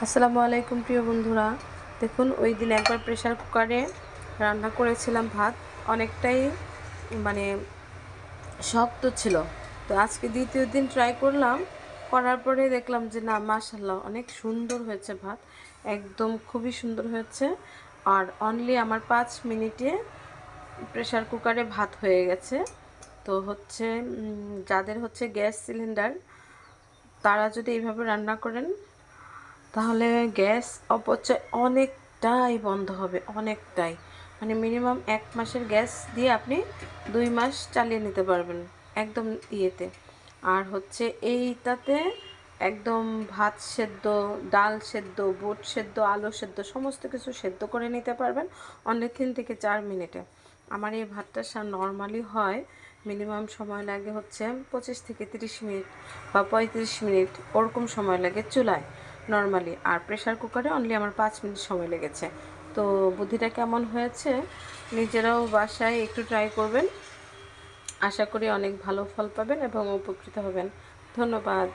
আসসালামু আলাইকুম প্রিয় বন্ধুরা। দেখুন ওই দিন একবার প্রেসার কুকারে রান্না করেছিলাম ভাত, অনেকটাই মানে শক্ত ছিল। তো আজকে দ্বিতীয় দিন ট্রাই করলাম, করার পরে দেখলাম যে না, মাশাআল্লাহ অনেক সুন্দর হয়েছে ভাত, একদম খুবই সুন্দর হয়েছে। আর অনলি আমার 5 মিনিটে প্রেসার কুকারে ভাত হয়ে গেছে। তো হচ্ছে যাদের হচ্ছে গ্যাস সিলিন্ডার, তারা যদি এইভাবে রান্না করেন তাহলে গ্যাস অপচয় অনেকটাই বন্ধ হবে, অনেকটাই। মানে মিনিমাম 1 মাসের গ্যাস দিয়ে আপনি 2 মাস চালিয়ে নিতে পারবেন একদম ইয়েতে। আর হচ্ছে এইটাতে একদম ভাত সেদ্ধ, ডাল সেদ্ধ, বুট সেদ্ধ, আলু সেদ্ধ সমস্ত কিছু সেদ্ধ করে নিতে পারবেন অনলি 3 থেকে 4 মিনিটে। আমার এই ভাতটা নর্মালি হয় মিনিমাম সময় লাগে হচ্ছে 25 থেকে 30 মিনিট বা 35 মিনিট, ওরকম সময় লাগে চুলায় নর্মালি। আর প্রেসার কুকারে অনলি আমার 5 মিনিট সময় লেগেছে। তো বুদ্ধিটা কেমন হয়েছে নিজেরাও বাসায় একটু ট্রাই করবেন, আশা করি অনেক ভালো ফল পাবেন এবং উপকৃত হবেন। ধন্যবাদ।